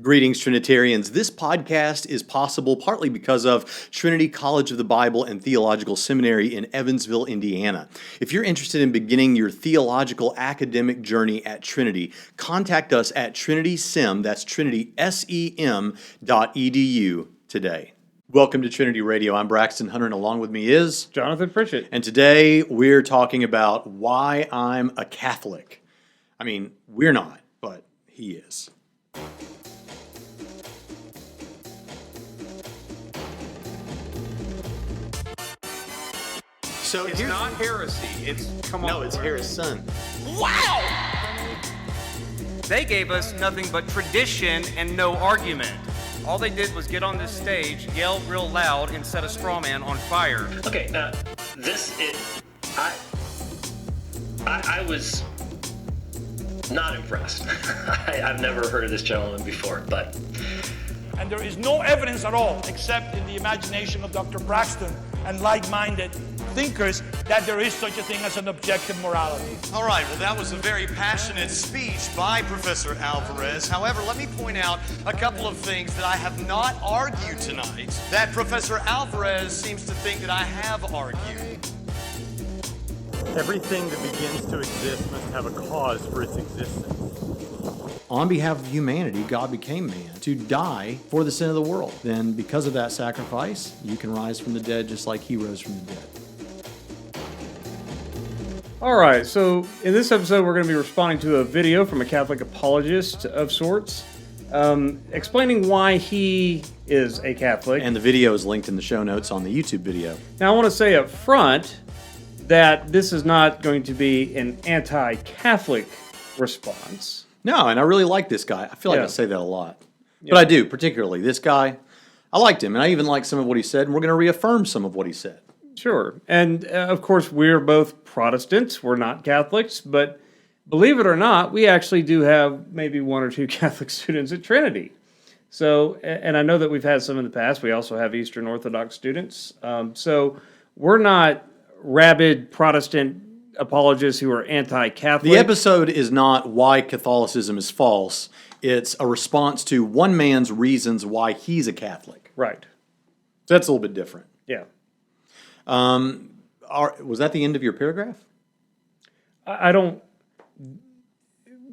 Greetings, Trinitarians. This podcast is possible partly because of Trinity College of the Bible and Theological Seminary in Evansville, Indiana. If you're interested in beginning your theological academic journey at Trinity, contact us at Trinitysem, that's Trinitysem.edu today. Welcome to Trinity Radio. I'm Braxton Hunter, and along with me is Jonathan Pritchett. And today we're talking about why I'm a Catholic. I mean, we're not, but he is. So it's not heresy. It's heresy. Wow! They gave us nothing but tradition and no argument. All they did was get on this stage, yell real loud, and set a straw man on fire. Okay, I was not impressed. I've never heard of this gentleman before, but... And there is no evidence at all, except in the imagination of Dr. Braxton and like-minded thinkers, that there is such a thing as an objective morality. All right, well, that was a very passionate speech by Professor Alvarez. However, let me point out a couple of things that I have not argued tonight that Professor Alvarez seems to think that I have argued. Everything that begins to exist must have a cause for its existence. On behalf of humanity, God became man to die for the sin of the world. Then, because of that sacrifice, you can rise from the dead just like he rose from the dead. All right, so in this episode, we're going to be responding to a video from a Catholic apologist of sorts, explaining why he is a Catholic. And the video is linked in the show notes on the YouTube video. Now, I want to say up front that this is not going to be an anti-Catholic response. No, and I really like this guy. I feel like I say that a lot. But I do, particularly. This guy, I liked him, and I even liked some of what he said, and we're going to reaffirm some of what he said. Sure. And, of course, we're both Protestants. We're not Catholics. But believe it or not, we actually do have maybe one or two Catholic students at Trinity. So, and I know that we've had some in the past. We also have Eastern Orthodox students. So we're not rabid Protestant apologists who are anti-Catholic. The episode is not why Catholicism is false. It's a response to one man's reasons why he's a Catholic. Right. So that's a little bit different. Yeah. Was that the end of your paragraph? I don't...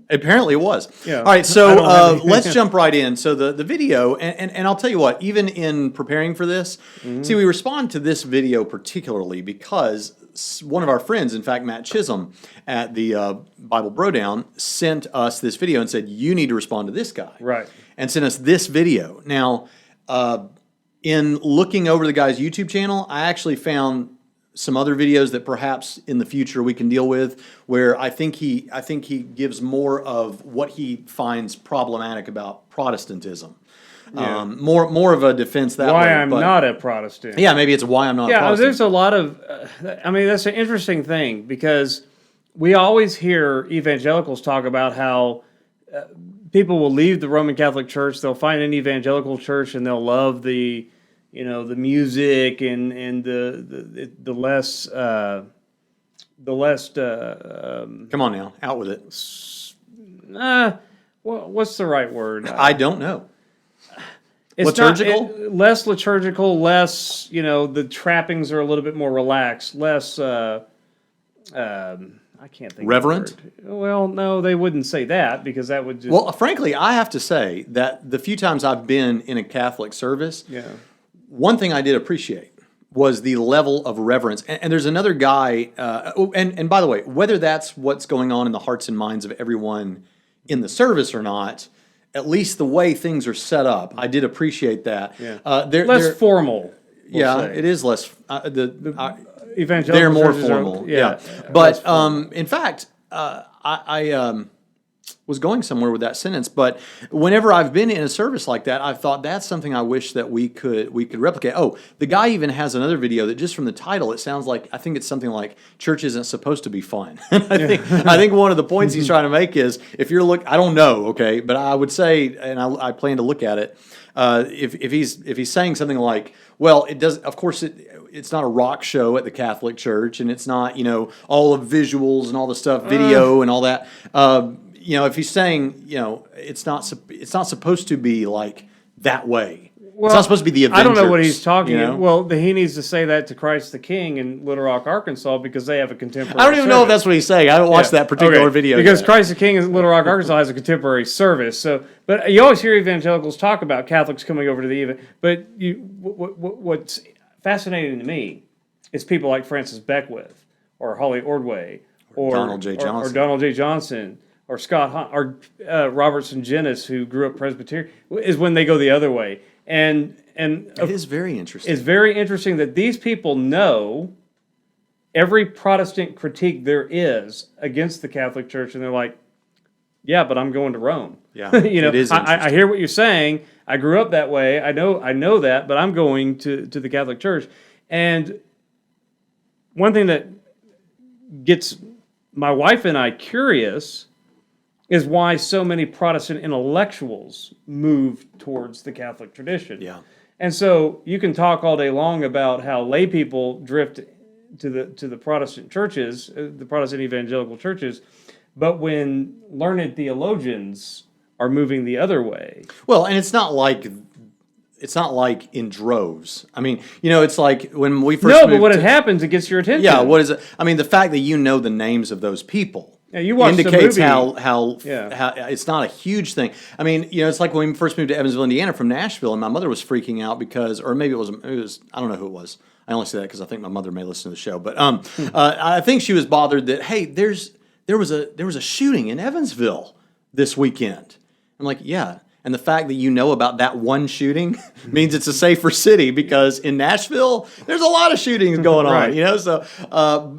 Apparently it was. Yeah. All right, so let's jump right in. So the video, and I'll tell you what, even in preparing for this, see, we respond to this video particularly because one of our friends, in fact, Matt Chisholm at the Bible Brodown, sent us this video and said, you need to respond to this guy. Right. And sent us this video. Now, in looking over the guy's YouTube channel, I actually found some other videos that perhaps in the future we can deal with, where I think he gives more of what he finds problematic about Protestantism. Yeah. More of a defense that why way. I'm not a Protestant. Yeah, maybe it's why I'm not a Protestant. There's a lot of... that's an interesting thing, because we always hear evangelicals talk about how people will leave the Roman Catholic Church, they'll find an evangelical church, and they'll love the music and the less come on now, out with it. What's the right word? I don't know. It's liturgical? Less liturgical, less, the trappings are a little bit more relaxed, less, I can't think reverent? of the word. Well, no, they wouldn't say that, because that would just... Well, frankly, I have to say that the few times I've been in a Catholic service, one thing I did appreciate was the level of reverence. And there's another guy, and by the way, whether that's what's going on in the hearts and minds of everyone in the service or not, at least the way things are set up, I did appreciate that. Yeah. Less formal. Say. It is less. Evangelical they're more churches formal. Are, But in fact, I was going somewhere with that sentence. But whenever I've been in a service like that, I've thought that's something I wish that we could replicate. Oh, the guy even has another video that just from the title, it sounds like, I think it's something like "Church isn't supposed to be fun." I think one of the points he's trying to make is, if you're I don't know, okay, but I would say, and I plan to look at it. If he's saying something like, well, it does. Of course, it's not a rock show at the Catholic Church, and it's not all of visuals and all the stuff, video and all that. if he's saying, it's not supposed to be like that way. Well, it's not supposed to be the Avengers. I don't know what he's talking about. Well, Well, he needs to say that to Christ the King in Little Rock, Arkansas, because they have a contemporary I don't even know if service. that's what he's saying. I haven't watched that particular Okay, video because yet. Christ the King in Little Rock, Arkansas has a contemporary service. So, but you always hear evangelicals talk about Catholics coming over to the event. But what's fascinating to me is people like Francis Beckwith or Holly Ordway or Donald J. Johnson. or Donald J. Johnson or Scott Hunt or Robertson Jennis, who grew up Presbyterian, is when they go the other way. And it is very interesting. it's very interesting that these people know every Protestant critique there is against the Catholic Church, and they're like, "Yeah, but I'm going to Rome." Yeah, it is I interesting. hear what you're saying. I grew up that way. I know that, but I'm going to the Catholic Church. And one thing that gets my wife and I curious is why so many Protestant intellectuals move towards the Catholic tradition. Yeah. And so you can talk all day long about how lay people drift to the Protestant churches, the Protestant evangelical churches, but when learned theologians are moving the other way. Well, and it's not like in droves. I mean, it's like when we first No, moved but when to- it happens, it gets your attention. Yeah, what is it? I mean, the fact that you know the names of those people Yeah, you watched the indicates movie. how Yeah. it's not a huge thing. I mean, it's like when we first moved to Evansville, Indiana from Nashville, and my mother was freaking out because, or maybe it was I don't know who it was. I only say that because I think my mother may listen to the show, but I think she was bothered that there was a shooting in Evansville this weekend. I'm like, yeah. And the fact that you know about that one shooting means it's a safer city, because in Nashville, there's a lot of shootings going on, Right.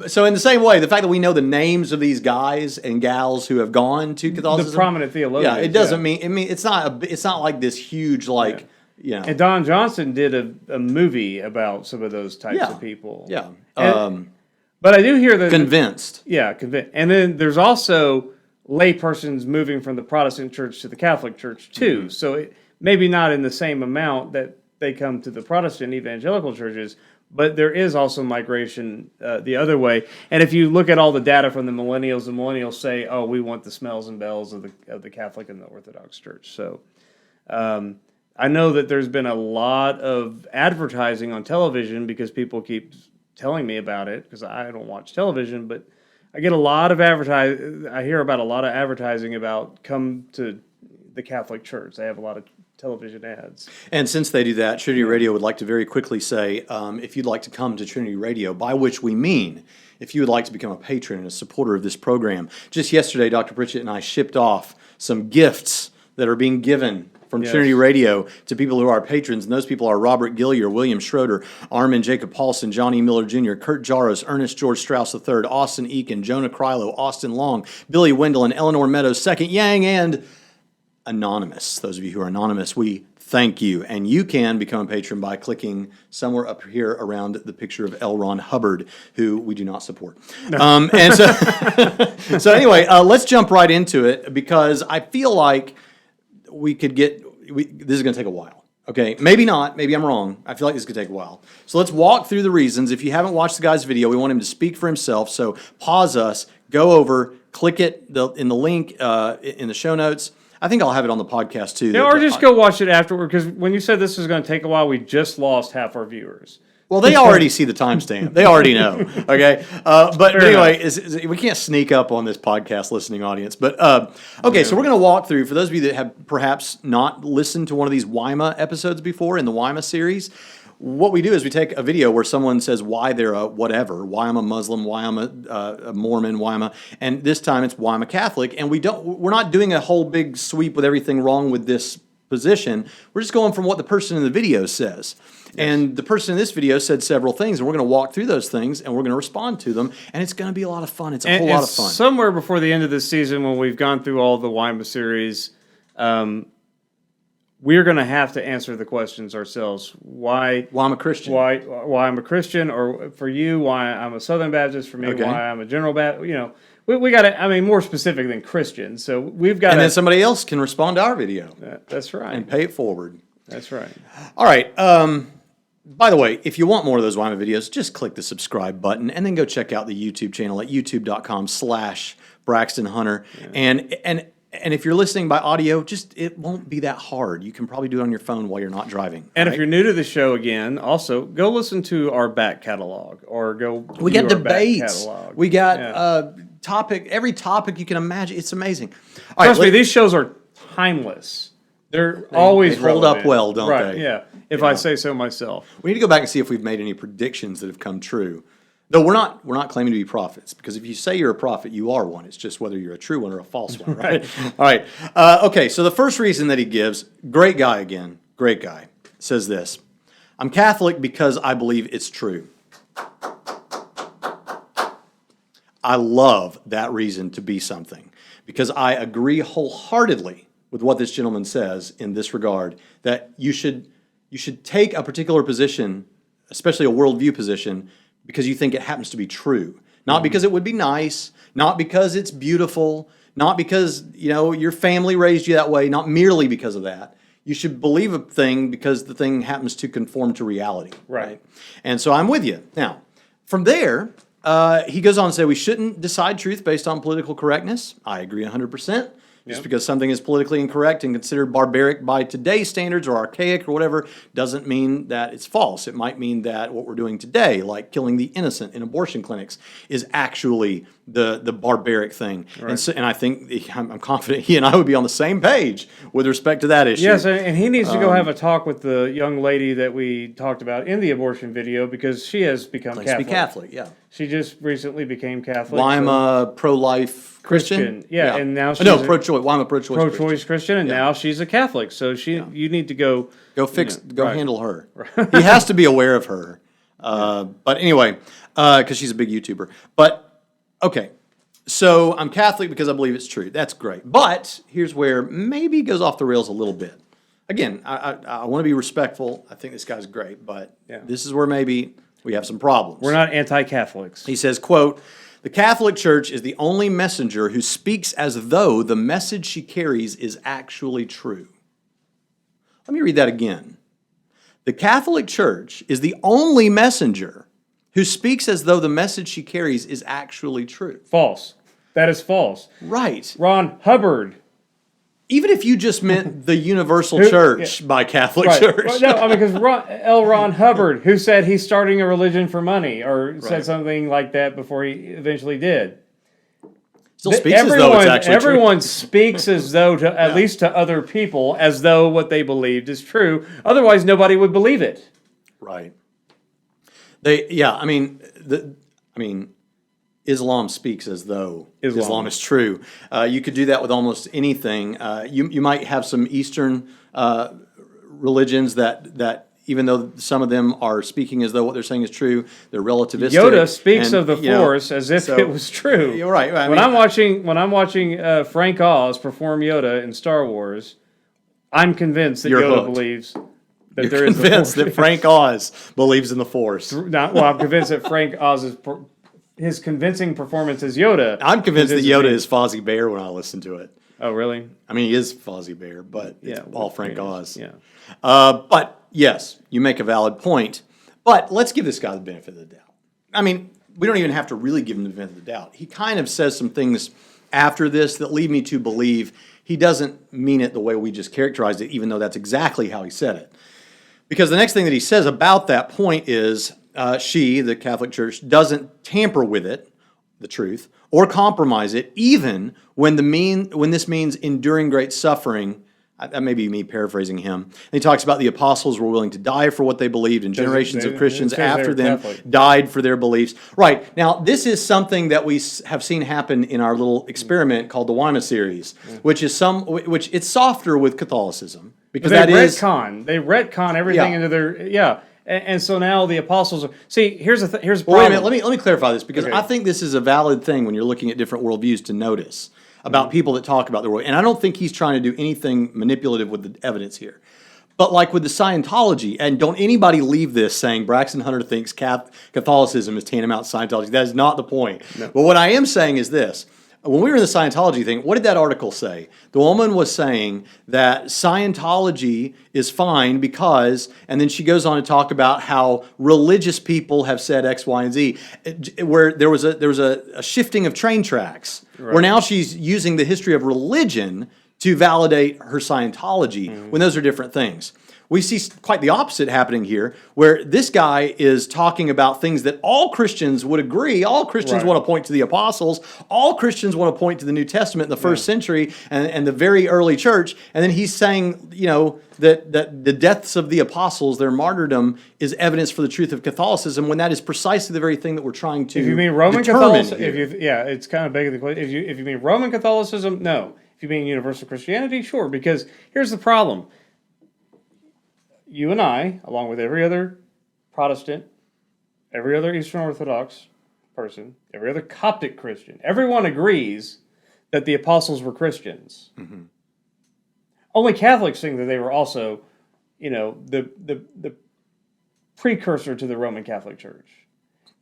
So in the same way, the fact that we know the names of these guys and gals who have gone to Catholicism, The prominent theologians. yeah, it doesn't mean. I mean, it's not like this huge And Don Johnson did a movie about some of those types Yeah. of people. Yeah. But I do hear that Convinced. Yeah, convinced. And then there's also lay persons moving from the Protestant church to the Catholic church too. Mm-hmm. So maybe not in the same amount that they come to the Protestant evangelical churches, but there is also migration the other way. And if you look at all the data from the millennials say, "Oh, we want the smells and bells of the Catholic and the Orthodox Church." So I know that there's been a lot of advertising on television because people keep telling me about it, because I don't watch television, but I get a lot of I hear about a lot of advertising about come to the Catholic Church. They have a lot of television ads. And since they do that, Trinity Radio would like to very quickly say, if you'd like to come to Trinity Radio, by which we mean if you would like to become a patron and a supporter of this program. Just yesterday, Dr. Pritchett and I shipped off some gifts that are being given from Trinity Radio to people who are patrons, and those people are Robert Gillier, William Schroeder, Armin Jacob Paulson, Johnny Miller Jr., Kurt Jaros, Ernest George Strauss III, Austin Eakin, Jonah Krylo, Austin Long, Billy Wendell, and Eleanor Meadows, Second Yang, and Anonymous. Those of you who are anonymous, we thank you. And you can become a patron by clicking somewhere up here around the picture of L. Ron Hubbard, who we do not support. And so, so anyway, let's jump right into it, because I feel like this is going to take a while. Okay, maybe not. Maybe I'm wrong. I feel like this could take a while. So let's walk through the reasons. If you haven't watched the guy's video, we want him to speak for himself. So pause us, go over, click it in the link in the show notes. I think I'll have it on the podcast too. Yeah, or just go watch it afterward, because when you said this was going to take a while, we just lost half our viewers. Well, they already see the timestamp. They already know. Okay, but anyway, we can't sneak up on this podcast listening audience. But okay, so we're going to walk through, for those of you that have perhaps not listened to one of these WIMA episodes before in the WIMA series. What we do is we take a video where someone says why they're a whatever, why I'm a Muslim, why I'm a Mormon, why I'm a, and this time it's why I'm a Catholic, and we're not doing a whole big sweep with everything wrong with this position. We're just going from what the person in the video says. Yes. And the person in this video said several things, and we're going to walk through those things, and we're going to respond to them, and it's going to be a lot of fun. It's a whole lot of fun. Somewhere before the end of this season, when we've gone through all the WIMA series, we're going to have to answer the questions ourselves. Why I'm a Christian. Why I'm a Christian, or for you, why I'm a Southern Baptist. For me, why I'm a General Baptist. You know, we got to. I mean, more specific than Christian. So we've got. And then somebody else can respond to our video. That's right. And pay it forward. That's right. All right. By the way, if you want more of those WIMA videos, just click the subscribe button and then go check out the YouTube channel at youtube.com/Braxton Hunter. Yeah. And And if you're listening by audio, it won't be that hard. You can probably do it on your phone while you're not driving. And right? if you're new to the show again, also go listen to our back catalog or go. We view got our back debates. catalog. We got every topic you can imagine. It's amazing. All Trust right, me, these shows are timeless. They're always they hold up relevant. well, don't right, they? Yeah, if I say so myself. we need to go back and see if we've made any predictions that have come true. Though we're not claiming to be prophets, because if you say you're a prophet, you are one. It's just whether you're a true one or a false one, right? All right. Okay, so the first reason that he gives, great guy again, great guy, says this: I'm Catholic because I believe it's true. I love that reason to be something, because I agree wholeheartedly with what this gentleman says in this regard, that you should take a particular position, especially a worldview position, because you think it happens to be true. Not because it would be nice, not because it's beautiful, not because, your family raised you that way, not merely because of that. You should believe a thing because the thing happens to conform to reality. Right. And so I'm with you. Now, from there, he goes on to say we shouldn't decide truth based on political correctness. I agree 100%. Just because something is politically incorrect and considered barbaric by today's standards or archaic or whatever doesn't mean that it's false. It might mean that what we're doing today, like killing the innocent in abortion clinics, is actually the barbaric thing. Right. And I think I'm confident he and I would be on the same page with respect to that issue. Yes, and he needs to go have a talk with the young lady that we talked about in the abortion video, because she has become Claims Catholic. to be Catholic, yeah. She just recently became Catholic. Well, I'm a pro-life Christian. Yeah, and now she's pro-choice. Well, I'm a pro-choice pro-choice Christian, and now she's a Catholic. So you need to go handle her. He has to be aware of her. But anyway, because she's a big YouTuber. But okay, so I'm Catholic because I believe it's true. That's great. But here's where maybe it goes off the rails a little bit. Again, I want to be respectful. I think this guy's great, but this is where maybe we have some problems. We're not anti-Catholics. He says, quote, "The Catholic Church is the only messenger who speaks as though the message she carries is actually true." Let me read that again. The Catholic Church is the only messenger who speaks as though the message she carries is actually true. False. That is false. Right. Ron Hubbard. Even if you just meant the universal church by Catholic Right. Church. Well, no, because Ron Hubbard, who said he's starting a religion for money, or said something like that before he eventually did. Still speaks as though it's actually true. Everyone speaks as though, at least to other people, as though what they believed is true. Otherwise, nobody would believe it. Right. Islam speaks as though Islam is true. You could do that with almost anything. You might have some Eastern religions that even though some of them are speaking as though what they're saying is true, they're relativistic. Yoda speaks of the Force as if it was true. You're right. When I'm watching Frank Oz perform Yoda in Star Wars, I'm convinced that Yoda believes that there is a Force. Convinced that Frank Oz believes in the Force. I'm convinced that Frank Oz's his convincing performance as Yoda. I'm convinced that Yoda is Fozzie Bear when I listen to it. Oh, really? I mean, he is Fozzie Bear, but it's all Frank Oz. Yeah. But yes, you make a valid point. But let's give this guy the benefit of the doubt. I mean, we don't even have to really give him the benefit of the doubt. He kind of says some things after this that lead me to believe he doesn't mean it the way we just characterized it, even though that's exactly how he said it. Because the next thing that he says about that point is she, the Catholic Church, doesn't tamper with it, the truth, or compromise it, even when this means enduring great suffering. That may be me paraphrasing him. And he talks about the apostles were willing to die for what they believed, and generations of Christians after them died for their beliefs. Right. Now, this is something that we have seen happen in our little experiment called the Weimar series, which it's softer with Catholicism. Because they retcon everything into their, And so now the apostles are. See, here's the problem. Wait a minute. Let me clarify this, because I think this is a valid thing when you're looking at different worldviews to notice about people that talk about the world. And I don't think he's trying to do anything manipulative with the evidence here. But like with the Scientology, and don't anybody leave this saying Braxton Hunter thinks Catholicism is tantamount to Scientology. That is not the point. No. But what I am saying is this. when we were in the Scientology thing, what did that article say? The woman was saying that Scientology is fine because, and then she goes on to talk about how religious people have said X, Y, and Z, where there was a shifting of train tracks, where now she's using the history of religion to validate her Scientology, when those are different things. We see quite the opposite happening here, where this guy is talking about things that all Christians would agree. All Christians want to point to the apostles. All Christians want to point to the New Testament in the first century and the very early church. And then he's saying, that the deaths of the apostles, their martyrdom, is evidence for the truth of Catholicism, when that is precisely the very thing that we're trying to If you mean Roman determine Catholicism, it's kind of begging the question. If you mean Roman Catholicism, no. If you mean universal Christianity, sure. Because here's the problem. You and I, along with every other Protestant, every other Eastern Orthodox person, every other Coptic Christian, everyone agrees that the apostles were Christians. Mm-hmm. Only Catholics think that they were also, the precursor to the Roman Catholic Church.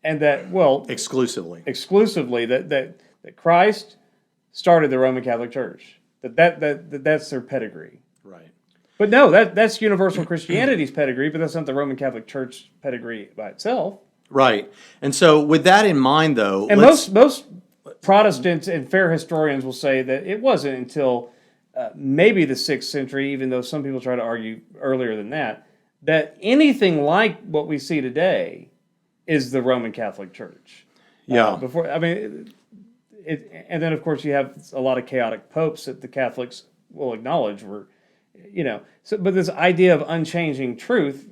And that, exclusively that Christ started the Roman Catholic Church. That's their pedigree. Right. But no, that's universal Christianity's pedigree, but that's not the Roman Catholic Church pedigree by itself. Right. And so with that in mind, though... And most Protestants and fair historians will say that it wasn't until maybe the 6th century, even though some people try to argue earlier than that anything like what we see today is the Roman Catholic Church. Yeah. And then, of course, you have a lot of chaotic popes that the Catholics will acknowledge were... but this idea of unchanging truth,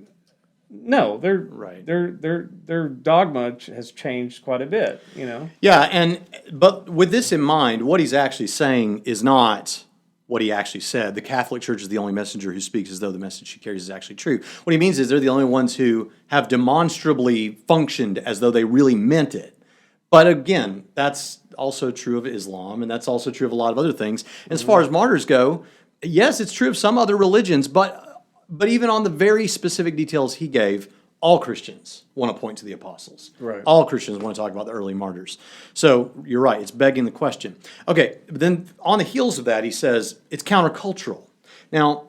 no, their dogma has changed quite a bit, Yeah, but with this in mind, what he's actually saying is not what he actually said. The Catholic Church is the only messenger who speaks as though the message she carries is actually true. What he means is they're the only ones who have demonstrably functioned as though they really meant it. But again, that's also true of Islam, and that's also true of a lot of other things. And as far as martyrs go, yes, it's true of some other religions, but even on the very specific details he gave, all Christians want to point to the apostles. Right. All Christians want to talk about the early martyrs. So you're right, it's begging the question. Okay, but then on the heels of that, he says it's countercultural. Now,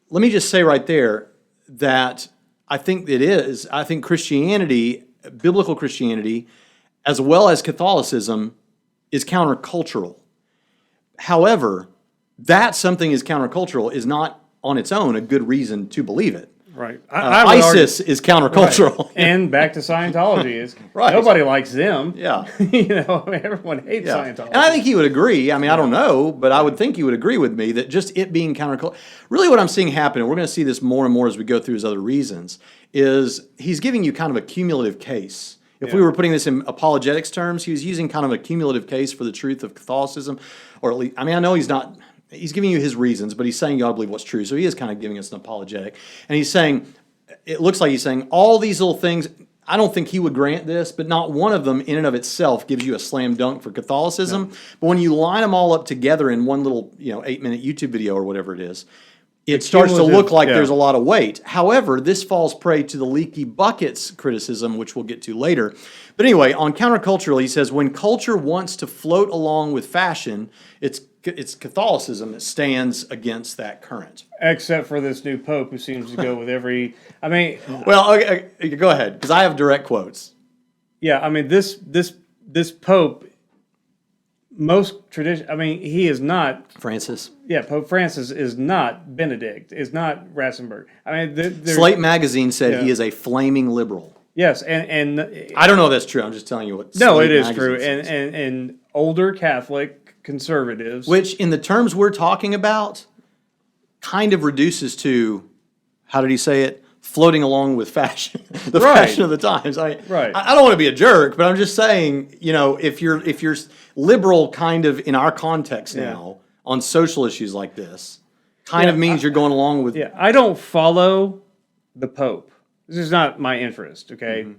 let me just say right there that I think it is. I think Christianity, biblical Christianity, as well as Catholicism, is countercultural. However, that something is countercultural is not on its own a good reason to believe it. Right. ISIS is countercultural. Right. And back to Scientology is right. Nobody likes them. Yeah. Everyone hates Scientology. And I think he would agree. I mean, I don't know, but I would think he would agree with me that just it being countercultural. Really what I'm seeing happen, and we're going to see this more and more as we go through his other reasons, is he's giving you kind of a cumulative case. If we were putting this in apologetics terms, he was using kind of a cumulative case for the truth of Catholicism, or at least, I mean, I know he's not... He's giving you his reasons, but he's saying you ought to believe what's true. So he is kind of giving us an apologetic. And he's saying, it looks like he's saying all these little things, I don't think he would grant this, but not one of them in and of itself gives you a slam dunk for Catholicism. No. But when you line them all up together in one little 8-minute YouTube video or whatever it is, it starts to look like there's a lot of weight. However, this falls prey to the leaky buckets criticism, which we'll get to later. But anyway, on countercultural, he says, when culture wants to float along with fashion, it's Catholicism that stands against that current. Except for this new pope who seems to go with every... I mean... Well, okay, go ahead, because I have direct quotes. Yeah, I mean, this pope, most tradition... I mean, he is not... Francis. Yeah, Pope Francis is not Benedict, is not Ratzenberg. I mean... Slate Magazine said he is a flaming liberal. Yes, and I don't know if that's true. I'm just telling you what. No, it is true. And older Catholic conservatives, which in the terms we're talking about, kind of reduces to, how did he say it? Floating along with fashion, the fashion of the times. I don't want to be a jerk, but I'm just saying, if you're liberal, kind of in our context now on social issues like this, kind of means you're going along with. Yeah, I don't follow the Pope. This is not my interest, okay? Mm-hmm.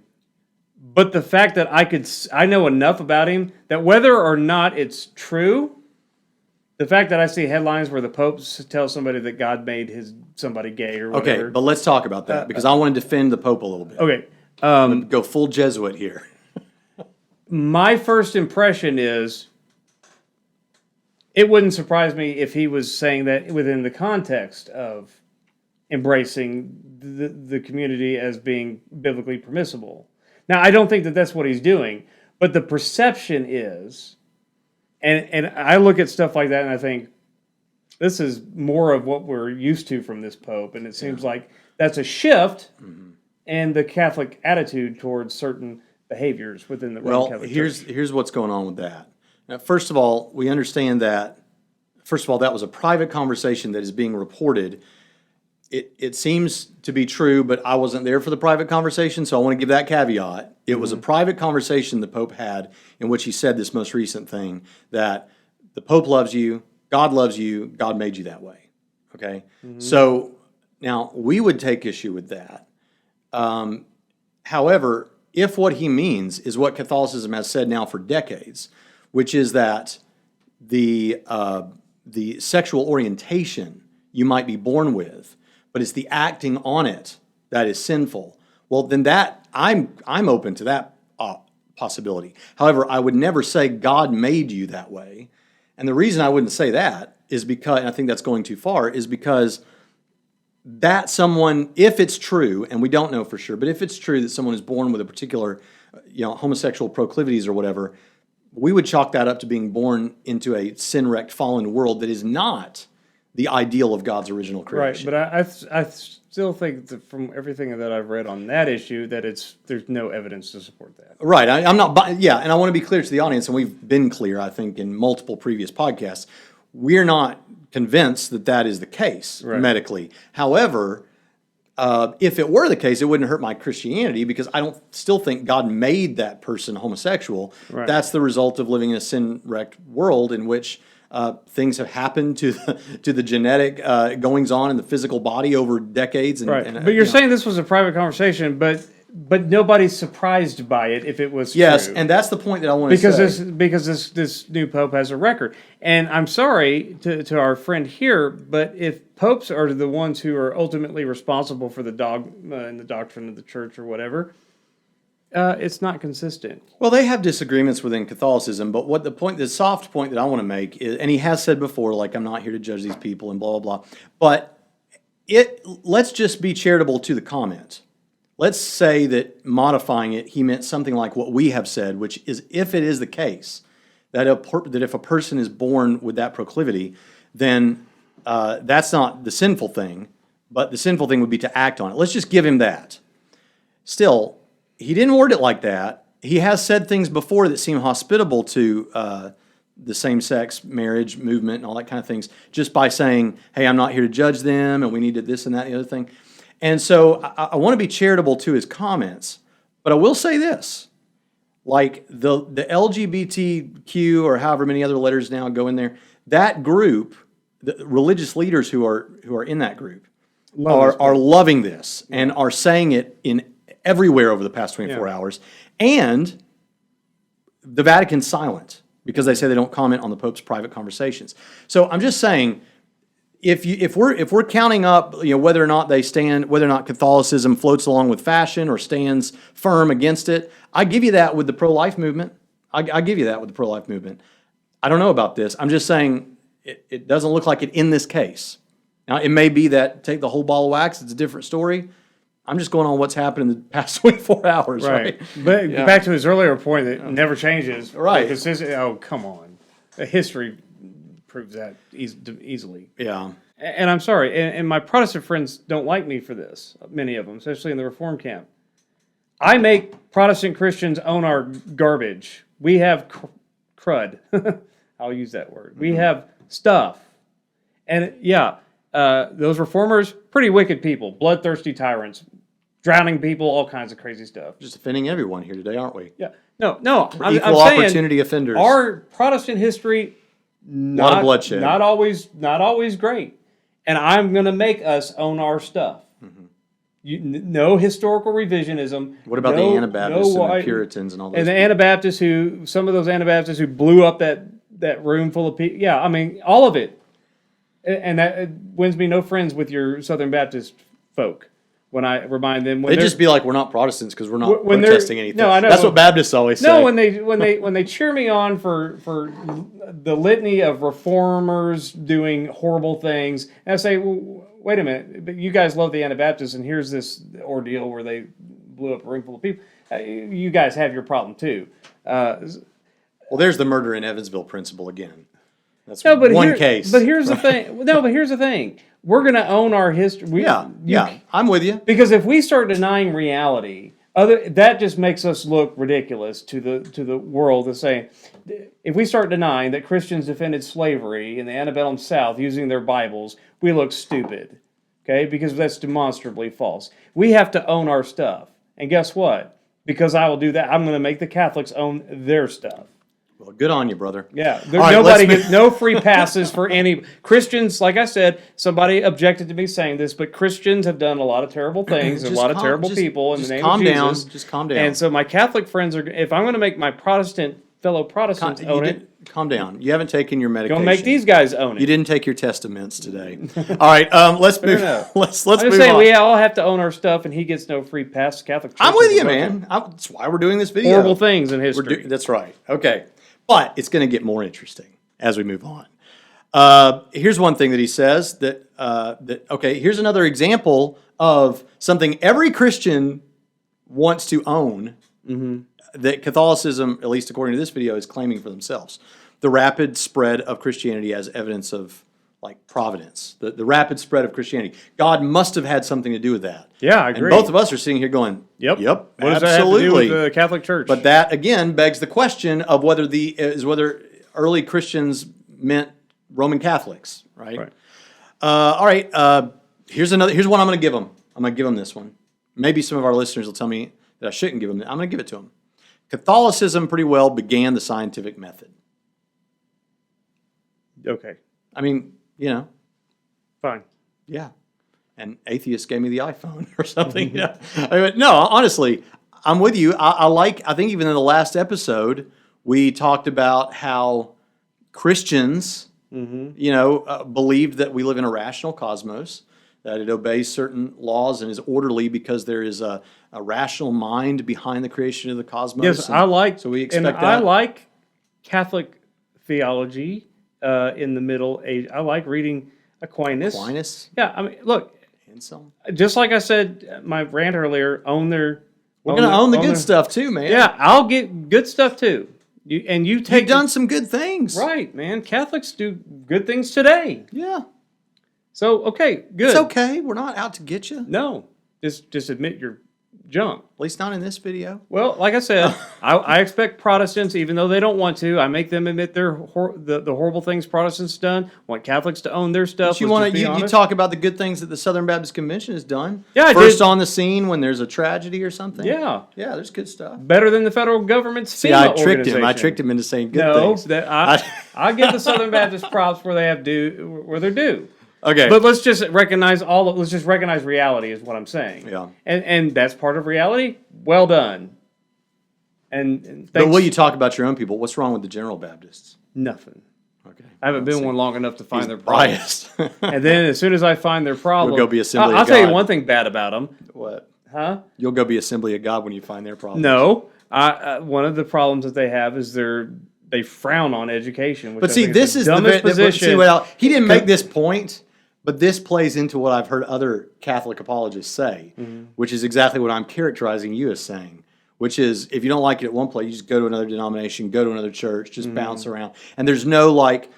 But the fact that I know enough about him that whether or not it's true, the fact that I see headlines where the Pope tells somebody that God made somebody gay or whatever. Okay, but let's talk about that because I want to defend the Pope a little bit. Okay. I'm going to go full Jesuit here. My first impression is it wouldn't surprise me if he was saying that within the context of embracing the community as being biblically permissible. Now, I don't think that that's what he's doing, but the perception is, and I look at stuff like that and I think, this is more of what we're used to from this Pope, and it seems like that's a shift in the Catholic attitude towards certain behaviors within the Roman Catholic Church. Here's what's going on with that. Now, first of all, we understand that, that was a private conversation that is being reported. It seems to be true, but I wasn't there for the private conversation, so I want to give that caveat. It was a private conversation the Pope had in which he said this most recent thing, that the Pope loves you, God loves you, God made you that way. Okay? So now we would take issue with that. However, if what he means is what Catholicism has said now for decades, which is that the sexual orientation you might be born with, but it's the acting on it that is sinful, well, then that I'm open to that possibility. However, I would never say God made you that way. And the reason I wouldn't say that is because, and I think that's going too far, is because that someone, if it's true, and we don't know for sure, but if it's true that someone is born with a particular, homosexual proclivities or whatever, we would chalk that up to being born into a sin-wrecked, fallen world that is not the ideal of God's original creation. Right, but I still think that from everything that I've read on that issue, that there's no evidence to support that. Right, I'm not, and I want to be clear to the audience, and we've been clear, I think, in multiple previous podcasts, we're not convinced that that is the case medically. However, if it were the case, it wouldn't hurt my Christianity because I don't still think God made that person homosexual. Right. That's the result of living in a sin-wrecked world in which things have happened to the genetic goings on in the physical body over decades. But you're saying this was a private conversation, but nobody's surprised by it if it was yes, true. and that's the point that I want to say. Because this new Pope has a record. And I'm sorry to our friend here, but if popes are the ones who are ultimately responsible for the dogma and the doctrine of the church or whatever, it's not consistent. Well, they have disagreements within Catholicism, but the soft point that I want to make is, and he has said before, like, I'm not here to judge these people and blah, blah, blah, but let's just be charitable to the comment. Let's say that modifying it, he meant something like what we have said, which is if it is the case that if a person is born with that proclivity, then that's not the sinful thing, but the sinful thing would be to act on it. Let's just give him that. Still, he didn't word it like that. He has said things before that seem hospitable to the same-sex marriage movement and all that kind of things, just by saying, hey, I'm not here to judge them, and we need to this and that and the other thing. And so I want to be charitable to his comments, but I will say this. Like the LGBTQ or however many other letters now go in there, that group, the religious leaders who are in that group are loving this and are saying it in everywhere over the past 24 hours. And the Vatican's silent because they say they don't comment on the Pope's private conversations. So I'm just saying, if we're counting up, whether or not Catholicism floats along with fashion or stands firm against it, I give you that with the pro-life movement. I give you that with the pro-life movement. I don't know about this. I'm just saying it doesn't look like it in this case. Now, it may be that take the whole ball of wax, it's a different story. I'm just going on what's happened in the past 24 hours, right? But back to his earlier point that never changes. Right. Oh, come on. The history proves that easily. Yeah. And I'm sorry, and my Protestant friends don't like me for this, many of them, especially in the Reform camp. I make Protestant Christians own our garbage. We have crud. I'll use that word. We have stuff. And those Reformers, pretty wicked people, bloodthirsty tyrants, drowning people, all kinds of crazy stuff. Just offending everyone here today, aren't we? Yeah. No. I'm equal opportunity offenders. Our Protestant history, a lot of bloodshed. Not always great. And I'm going to make us own our stuff. Mm-hmm. No historical revisionism. What about the Anabaptists and the Puritans and all those? And the Anabaptists some of those Anabaptists who blew up that room full of people. Yeah, I mean, all of it. And that wins me no friends with your Southern Baptist folk. when I remind them. They just be like, we're not Protestants because we're not when they're- protesting anything. No, I know. That's what Baptists always say. No, when they cheer me on for the litany of reformers doing horrible things, and I say, well, wait a minute, but you guys love the Anabaptists, and here's this ordeal where they blew up a room full of people. You guys have your problem too. Well, there's the murder in Evansville principle again. That's one case. But here's the thing. No, but here's the thing. We're going to own our history. I'm with you. Because if we start denying reality, that just makes us look ridiculous to the world. To say, if we start denying that Christians defended slavery in the antebellum South using their Bibles, we look stupid. Okay, because that's demonstrably false. We have to own our stuff, and guess what? Because I will do that, I'm going to make the Catholics own their stuff. Well, good on you, brother. Yeah, Nobody gets no free passes for any Christians. Like I said, somebody objected to me saying this, but Christians have done a lot of terrible things, and a lot of terrible people in the name of Jesus. Just calm down. And so my Catholic friends are. If I'm going to make my fellow Protestants own it, calm down. You haven't taken your medication. don't make these guys own it. You didn't take your testaments today. All right, let's move. Let's I'm move just saying on. we all have to own our stuff, and he gets no free pass. Catholic Church I'm with you, is man. That's why we're doing this video. horrible things in history. That's right. Okay. But it's going to get more interesting as we move on. Here's one thing that he says here's another example of something every Christian wants to own that Catholicism, at least according to this video, is claiming for themselves. The rapid spread of Christianity as evidence of like providence, the rapid spread of Christianity. God must have had something to do with that. Yeah, I agree. And both of us are sitting here going, Yep. Yep, What does absolutely. that have to do with the Catholic Church? But that again begs the question of whether early Christians meant Roman Catholics, right? All right. Here's one I'm going to give them. I'm going to give them this one. Maybe some of our listeners will tell me that I shouldn't give them. I'm going to give it to them. Catholicism pretty well began the scientific method. Okay. I mean, Fine. yeah. And atheists gave me the iPhone or something. No, honestly, I'm with you. I think even in the last episode, we talked about how Christians, believed that we live in a rational cosmos, that it obeys certain laws and is orderly because there is a rational mind behind the creation of the cosmos. Yes, So we expect that. I like Catholic theology in the Middle Age. I like reading Aquinas. Yeah, I mean, look, Anselm. just like I said, my rant earlier, We're going to own the good stuff too, man. Yeah, I'll get good stuff too. You've done some good things. Right, man. Catholics do good things today. Yeah. So, okay, good. It's okay. We're not out to get you. No, just admit you're junk. At least not in this video. Well, like I said, I expect Protestants, even though they don't want to, I make them admit the horrible things Protestants done. I want Catholics to own their stuff. You talk about the good things that the Southern Baptist Convention has done. Yeah, I First did. on the scene when there's a tragedy or something. Yeah. Yeah, there's good stuff. Better than the federal government's See, FEMA I tricked him. I organization. tricked him into saying good things. I give the Southern Baptist props where they're due. Okay. But let's just recognize reality is what I'm saying. Yeah. And that's part of reality. Well done. And thanks. But will you talk about your own people? What's wrong with the General Baptists? Nothing. Okay. I haven't been one long enough to find their problems. Biased. And then as soon as I find their problem, You'll go be Assembly of I'll tell you God. one thing bad about them. What? Huh? You'll go be Assembly of God when you find their problem. No. One of the problems that they have is they frown on education. Which But I see, think this is the dumbest position. he didn't make this point, but this plays into what I've heard other Catholic apologists say, which is exactly what I'm characterizing you as saying, which is if you don't like it at one place, you just go to another denomination, go to another church, just bounce around. And there's no like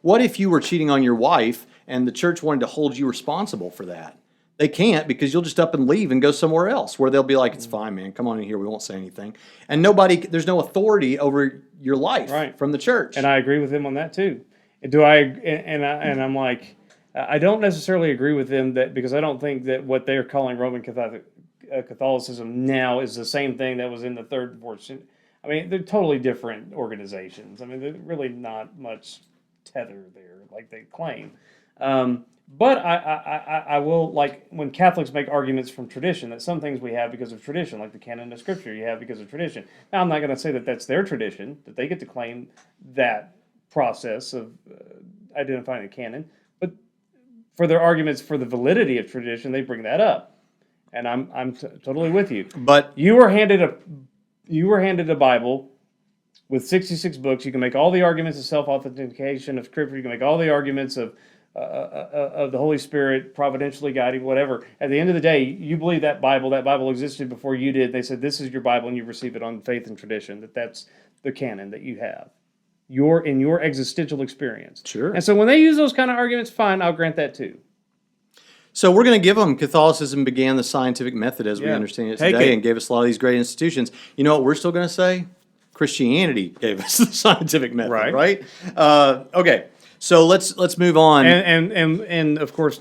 what if you were cheating on your wife and the church wanted to hold you responsible for that? They can't because you'll just up and leave and go somewhere else where they'll be like, it's fine, man, come on in here, we won't say anything. And there's no authority over your life from the church. And I agree with him on that too. I'm like, I don't necessarily agree with them because I don't think that what they're calling Roman Catholicism now is the same thing that was in the 3rd and 4th century. I mean, they're totally different organizations. I mean, there's really not much tether there like they claim. But I will, like, when Catholics make arguments from tradition, that some things we have because of tradition, like the canon of Scripture you have because of tradition. Now, I'm not going to say that that's their tradition, that they get to claim that process of identifying a canon, but for their arguments for the validity of tradition, they bring that up. and I'm totally with you. But You were handed a Bible with 66 books. You can make all the arguments of self-authentication of Scripture. You can make all the arguments of the Holy Spirit providentially guiding, whatever. At the end of the day, you believe that Bible existed before you did. They said, this is your Bible, and you receive it on faith and tradition, that's the canon that you have. In your existential experience. Sure. And so when they use those kind of arguments, fine, I'll grant that too. So we're going to give them Catholicism began the scientific method as we Yeah. understand it Take today it. and gave us a lot of these great institutions. You know what we're still going to say? Christianity gave us the scientific method, right? Okay, so let's move on. And of course,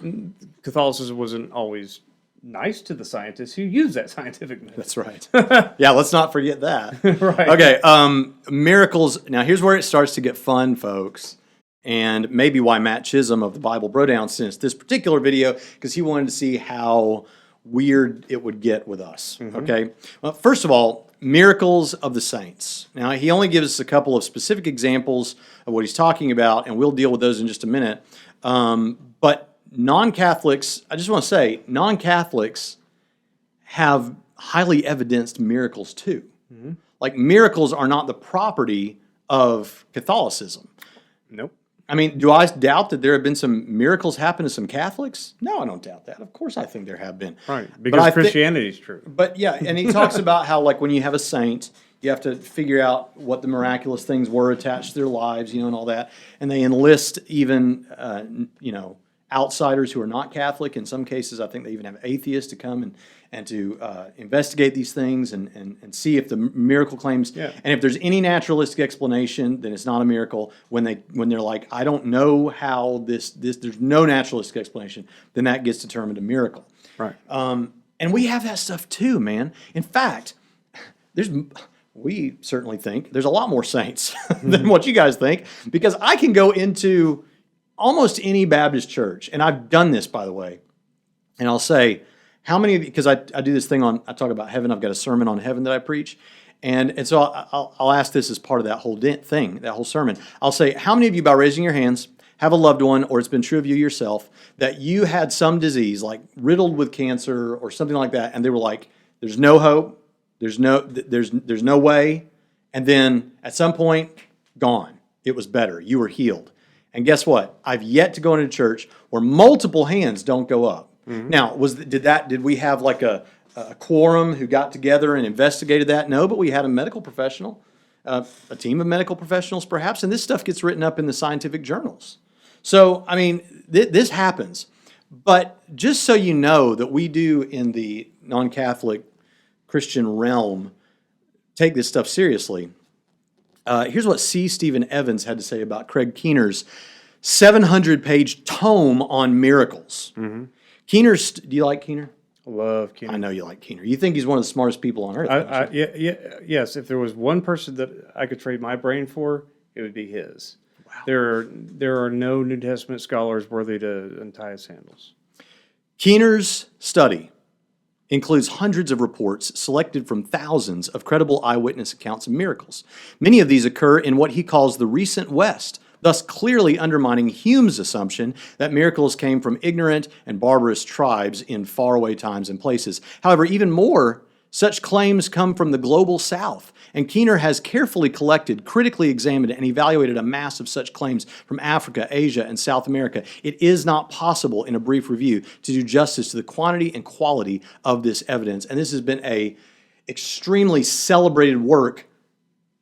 Catholicism wasn't always nice to the scientists who use that scientific method. That's right. Yeah, let's not forget that. Right. Okay, miracles. Now here's where it starts to get fun, folks. And maybe why Matt Chisholm of the Bible Brodown sent this particular video, because he wanted to see how weird it would get with us. Okay. Well, first of all, miracles of the saints. Now, he only gives us a couple of specific examples of what he's talking about, and we'll deal with those in just a minute. But non-Catholics, I just want to say, non-Catholics have highly evidenced miracles too. Like, miracles are not the property of Catholicism. Nope. I mean, do I doubt that there have been some miracles happen to some Catholics? No, I don't doubt that. Of course I think there have been. Right, But because I Christianity is true. But yeah, and he talks about how, like, when you have a saint, you have to figure out what the miraculous things were attached to their lives, and all that. And they enlist even, outsiders who are not Catholic. In some cases, I think they even have atheists to come and to investigate these things and see if the miracle claims. Yeah. And if there's any naturalistic explanation, then it's not a miracle. When they're like, I don't know how this there's no naturalistic explanation, then that gets determined a miracle. Right. And we have that stuff too, man. In fact, we certainly think there's a lot more saints than what you guys think, because I can go into almost any Baptist church, and I've done this, by the way, and I'll say, how many of you, because I do this thing I talk about heaven, I've got a sermon on heaven that I preach, and so I'll ask this as part of that whole thing, that whole sermon. I'll say, how many of you, by raising your hands, have a loved one, or it's been true of you yourself, that you had some disease, like riddled with cancer or something like that, and they were like, there's no hope, there's no way, and then at some point, gone. It was better. You were healed. And guess what? I've yet to go into a church where multiple hands don't go up. Now, did we have like a quorum who got together and investigated that? No, but we had a medical professional, a team of medical professionals perhaps, and this stuff gets written up in the scientific journals. So, I mean, this happens. But just so you know that we do in the non-Catholic Christian realm take this stuff seriously. Here's what C. Stephen Evans had to say about Craig Keener's 700-page tome on miracles. Keener's, do you like Keener? I love Keener. I know you like Keener. You think he's one of the smartest people on earth. don't you? Yes. If there was one person that I could trade my brain for, it would be his. Wow. There are no New Testament scholars worthy to untie his sandals. Keener's study includes hundreds of reports selected from thousands of credible eyewitness accounts of miracles. Many of these occur in what he calls the recent West, thus clearly undermining Hume's assumption that miracles came from ignorant and barbarous tribes in faraway times and places. However, even more, such claims come from the global South, and Keener has carefully collected, critically examined, and evaluated a mass of such claims from Africa, Asia, and South America. It is not possible in a brief review to do justice to the quantity and quality of this evidence, and this has been a extremely celebrated work,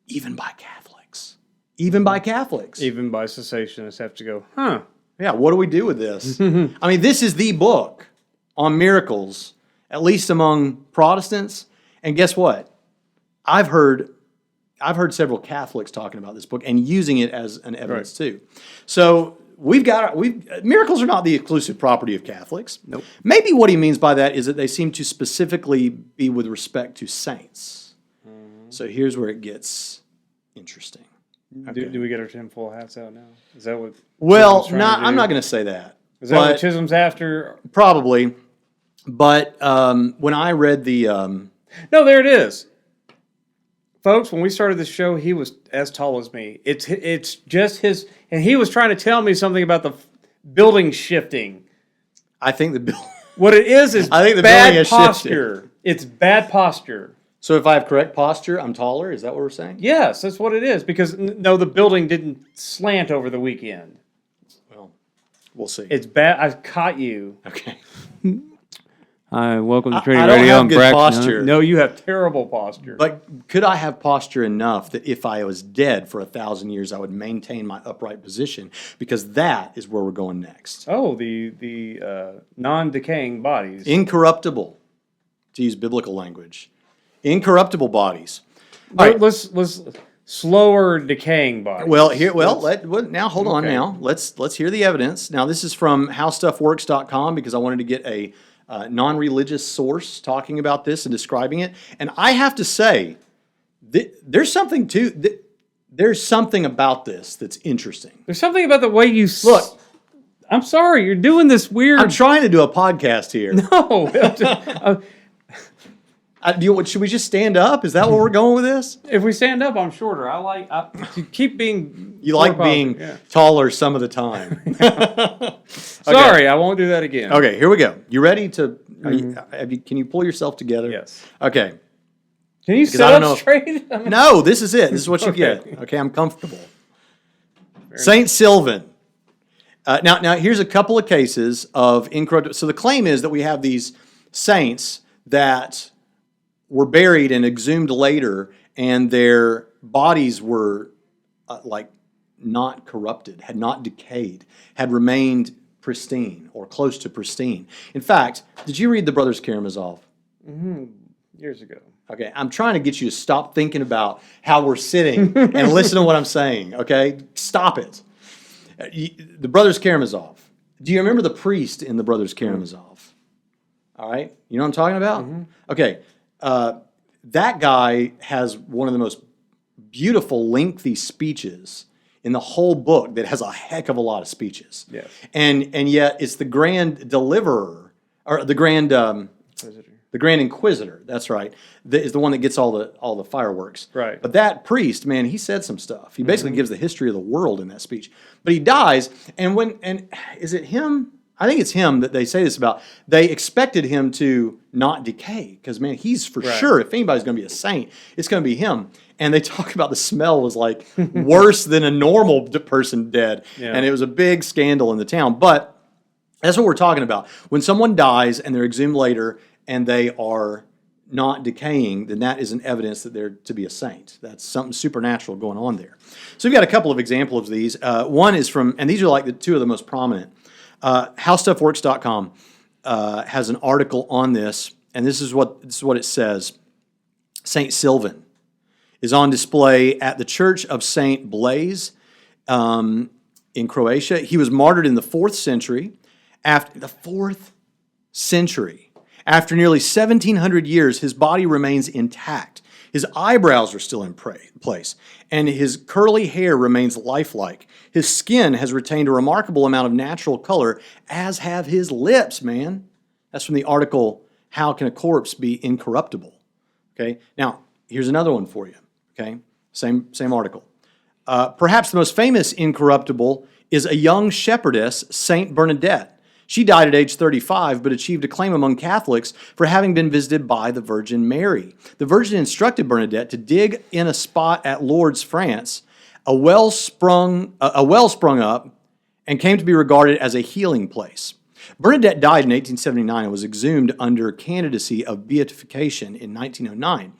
even by Catholics. Even by Catholics. Even by cessationists have to go, huh? Yeah, what do we do with this? I mean, this is the book on miracles, at least among Protestants. And guess what? I've heard several Catholics talking about this book and using it as an evidence too. So miracles are not the exclusive property of Catholics. Nope. Maybe what he means by that is that they seem to specifically be with respect to saints. So here's where it gets interesting. Okay. Do we get our tinfoil hats out now? Is that what? Well, Chisholm's trying to do? I'm not going to say that. Is that what Chisholm's after? Probably. But when I read the... No, there it is. Folks, when we started this show, he was as tall as me. It's just his... And he was trying to tell me something about the building shifting. I think the What it is I think the building bad has posture. shifted. It's bad posture. So if I have correct posture, I'm taller? Is that what we're saying? Yes, that's what it is. Because no, the building didn't slant over the weekend. Well, we'll see. It's bad. I caught you. Okay. Hi, welcome to I don't have good posture. No, you have terrible posture. But could I have posture enough that if I was dead for 1,000 years, I would maintain my upright position? Because that is where we're going next. oh, the non-decaying bodies. Incorruptible, to use biblical language. Incorruptible bodies. All right. Let's slower decaying bodies. Now hold on. Okay. Now let's hear the evidence. Now this is from howstuffworks.com because I wanted to get a non-religious source talking about this and describing it. And I have to say, there's something there's something about this that's interesting. There's something about the way you Look. I'm sorry, you're doing this weird. I'm trying to do a podcast here. No. Should we just stand up? Is that where we're going with this? If we stand up, I'm shorter. To keep being. You like more being positive, yeah. taller some of the time. Sorry, I won't do that again. Okay, here we go. You ready to? Can you pull yourself together? Yes. Okay. Can you I sit don't know up if- straight? I mean, No, this is it. This is what you Okay. get. Okay, I'm comfortable. Saint Sylvan. Now, here's a couple of cases of incorruptible. So the claim is that we have these saints that were buried and exhumed later, and their bodies were not corrupted, had not decayed, had remained pristine or close to pristine. In fact, did you read the Brothers Karamazov? years ago. Okay, I'm trying to get you to stop thinking about how we're sitting and listen to what I'm saying, okay? Stop it. The Brothers Karamazov. Do you remember the priest in the Brothers Karamazov? All right? You know what I'm talking about? Okay. That guy has one of the most beautiful, lengthy speeches in the whole book that has a heck of a lot of speeches. Yes. And yet it's the grand deliverer, or the grand inquisitor, that's right, that is the one that gets all the fireworks. Right. But that priest, man, he said some stuff. He basically gives the history of the world in that speech. But he dies, and is it him? I think it's him that they say this about. They expected him to not decay, because, man, he's for sure, if anybody's going to be a saint, it's going to be him. And they talk about the smell was like worse than a normal person dead. Yeah. And it was a big scandal in the town. But that's what we're talking about. When someone dies and they're exhumed later and they are not decaying, then that is an evidence that they're to be a saint. That's something supernatural going on there. So we've got a couple of examples of these. One is from, and these are like the two of the most prominent. HowStuffWorks.com has an article on this, and this is what it says. Saint Sylvan is on display at the Church of Saint Blaise in Croatia. He was martyred in the 4th century. After the 4th century, after nearly 1,700 years, his body remains intact. His eyebrows are still in place, and his curly hair remains lifelike. His skin has retained a remarkable amount of natural color, as have his lips, man. That's from the article, How Can a Corpse Be Incorruptible? Okay, now, here's another one for you. Okay, same article. Perhaps the most famous incorruptible is a young shepherdess, Saint Bernadette. She died at age 35, but achieved acclaim among Catholics for having been visited by the Virgin Mary. The Virgin instructed Bernadette to dig in a spot at Lourdes, France. A well sprung up and came to be regarded as a healing place. Bernadette died in 1879 and was exhumed under candidacy of beatification in 1909.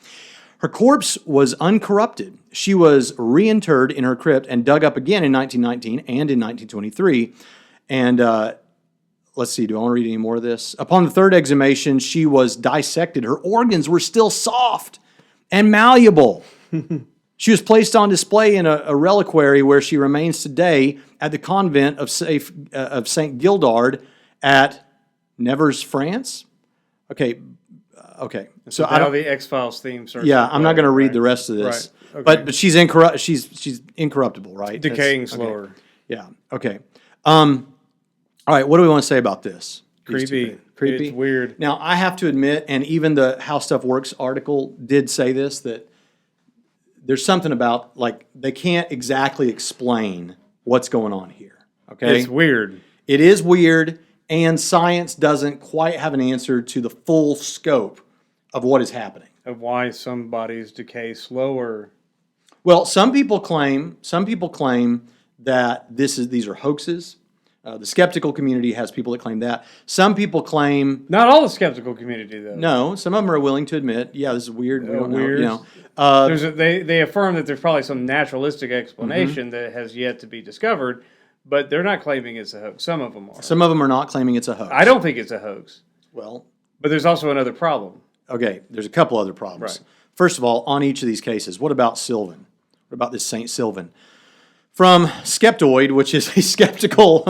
Her corpse was uncorrupted. She was reinterred in her crypt and dug up again in 1919 and in 1923. And let's see, do I want to read any more of this? Upon the third exhumation, she was dissected. Her organs were still soft and malleable. She was placed on display in a reliquary where she remains today at the convent of St. Gildard at Nevers, France. Okay. So now the X-Files theme starts. Yeah, to I'm not play, going to read right? the rest of this. Right. Okay. But she's incorruptible, right? Decaying That's- slower. Okay. Yeah. Okay. All right. What do we want to say about this? These two Creepy. things. Creepy. It's weird. Now, I have to admit, and even the How Stuff Works article did say this, that there's something about, like, they can't exactly explain what's going on here. Okay? It's weird. It is weird, and science doesn't quite have an answer to the full scope of what is happening. Of why some bodies decay slower. Well, some people claim that these are hoaxes. The skeptical community has people that claim that. Some people claim Not all the skeptical community, though. no. Some of them are willing to admit, yeah, this is weird. We don't know. Weird. You know, They affirm that there's probably some naturalistic explanation that has yet to be discovered, but they're not claiming it's a hoax. Some of them are. some of them are not claiming it's a hoax. I don't think it's a hoax, Well, but there's also another problem. okay. There's a couple other problems. Right. First of all, on each of these cases, what about Sylvan? What about this Saint Sylvan? From Skeptoid, which is a skeptical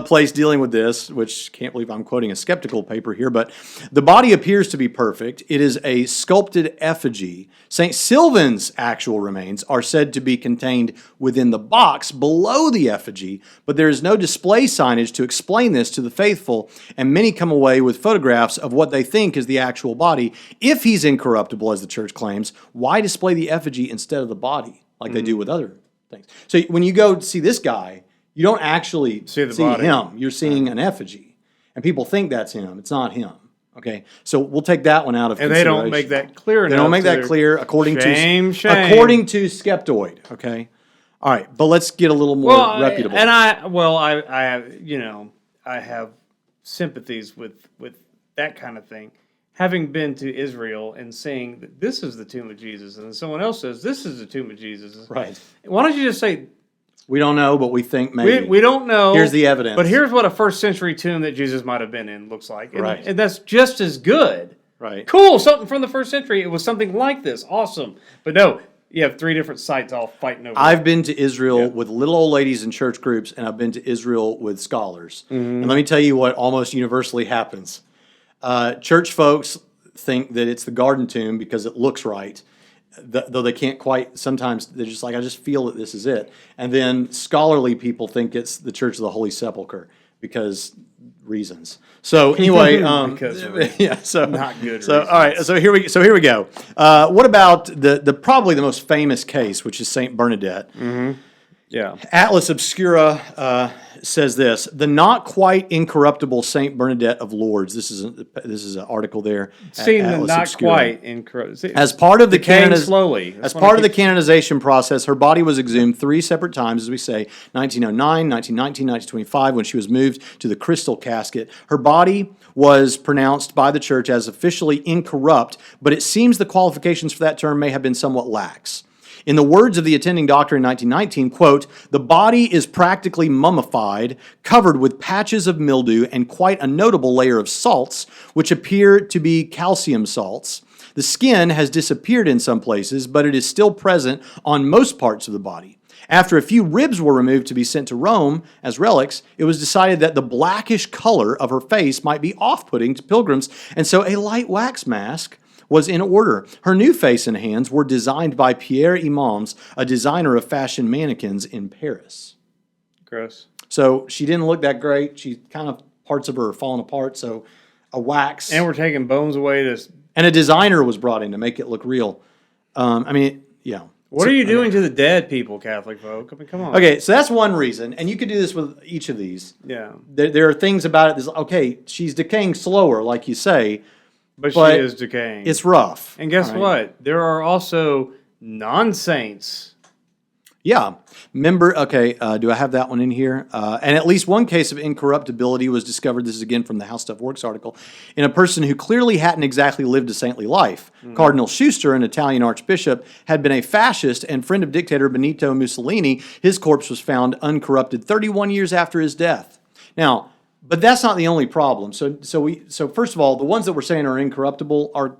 place dealing with this, which can't believe I'm quoting a skeptical paper here, but the body appears to be perfect. It is a sculpted effigy. St. Sylvan's actual remains are said to be contained within the box below the effigy, but there is no display signage to explain this to the faithful, and many come away with photographs of what they think is the actual body. If he's incorruptible, as the church claims, why display the effigy instead of the body, like they do with other things? So when you go see this guy, you don't actually see body. him. You're seeing an effigy. And people think that's him. It's not him. Okay? So we'll take that one out of And consideration. they don't make that clear enough. They don't make that to- cleure according Shame. according to Skeptoid. Okay? All right, but let's get a little more reputable. I have sympathies with that kind of thing. Having been to Israel and seeing that this is the tomb of Jesus, and then someone else says this is the tomb of Jesus. Right. Why don't you just say We don't know, but we think maybe. we don't know? Here's the evidence. But here's what a first century tomb that Jesus might have been in looks like. And, Right. and that's just as good. Right. Cool, something from the first century. It was something like this. Awesome. But no, you have three different sites all fighting over I've been to Israel with little old ladies in church groups, and I've been to Israel with scholars. And let me tell you what almost universally happens. Church folks think that it's the garden tomb because it looks right, though they can't quite. Sometimes they're just like, I just feel that this is it. And then scholarly people think it's the Church of the Holy Sepulchre because reasons. So anyway, Because of yeah, so not good So reasons. all right, so here we go. What about the probably the most famous case, which is Saint Bernadette? Yeah. Atlas Obscura says this: the not quite incorruptible Saint Bernadette of Lourdes. This is an article there. at Seeing the Atlas not Obscura. quite incorrect. As part of the Decaying slowly. as That's what part I of the keep- canonization process, her body was exhumed 3 separate times, as we say: 1909, 1919, 1925, when she was moved to the crystal casket. Her body was pronounced by the church as officially incorrupt, but it seems the qualifications for that term may have been somewhat lax. In the words of the attending doctor in 1919, quote, the body is practically mummified, covered with patches of mildew and quite a notable layer of salts, which appear to be calcium salts. The skin has disappeared in some places, but it is still present on most parts of the body. After a few ribs were removed to be sent to Rome as relics, it was decided that the blackish color of her face might be off-putting to pilgrims, and so a light wax mask was in order. Her new face and hands were designed by Pierre Imams, a designer of fashion mannequins in Paris. Gross. So she didn't look that great. She kind of, parts of her are falling apart, so a wax. And we're taking bones away to... And a designer was brought in to make it look real. Yeah. What are you doing to the dead people, Catholic folk? I mean, come on. Okay, so that's one reason, and you could do this with each of these. Yeah. There are things about it. Okay, she's decaying slower, like you say. But But she is decaying. It's rough. And guess All right. what? There are also non-saints. Yeah. Do I have that one in here? And at least one case of incorruptibility was discovered, this is again from the How Stuff Works article, in a person who clearly hadn't exactly lived a saintly life. Cardinal Schuster, an Italian archbishop, had been a fascist and friend of dictator Benito Mussolini. His corpse was found uncorrupted 31 years after his death. Now, but that's not the only problem. So first of all, the ones that we're saying are incorruptible are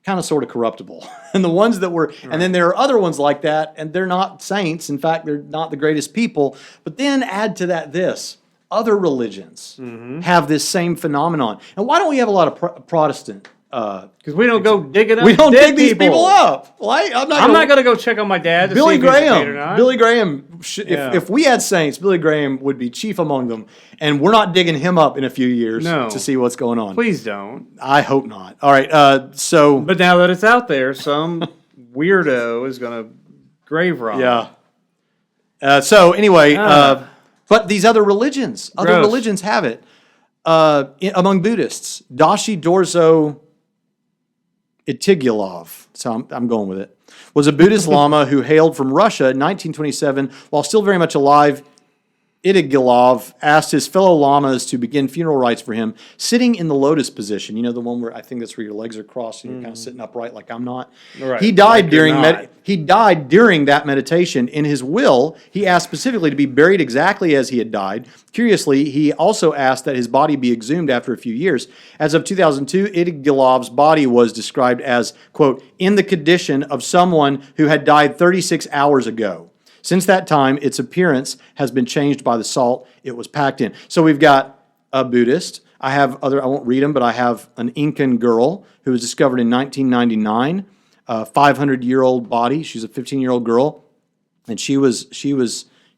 kind of sort of corruptible. And the ones that were, and then there are other ones like that, and they're not saints. In fact, they're not the greatest people. But then add to that this: other religions have this same phenomenon. And why don't we have a lot of Protestant? Because we don't go digging up We don't dead dig these people up. Like, I'm not going to go check on my dad to Billy see if he's decayed or Graham. not. Billy Graham. Yeah. If we had saints, Billy Graham would be chief among them, and we're not digging him up in a few years No. to see what's going on. Please don't. I hope not. All right. So But now that it's out there, some weirdo is going to grave rob. yeah. So anyway, but these other religions Gross. have it. Among Buddhists, Dashi Dorzo Itigilov, so I'm going with it, was a Buddhist Lama who hailed from Russia in 1927. While still very much alive, Itigilov asked his fellow lamas to begin funeral rites for him, sitting in the lotus position. You know, the one where I think that's where your legs are crossed and you're kind of sitting upright like I'm not. Right. He died Like you're during not. he died during that meditation. In his will, he asked specifically to be buried exactly as he had died. Curiously, he also asked that his body be exhumed after a few years. As of 2002, Itigilov's body was described as, quote, in the condition of someone who had died 36 hours ago. Since that time, its appearance has been changed by the salt it was packed in. So we've got a Buddhist. I won't read them, but I have an Incan girl who was discovered in 1999, a 500-year-old body. She's a 15-year-old girl, and she was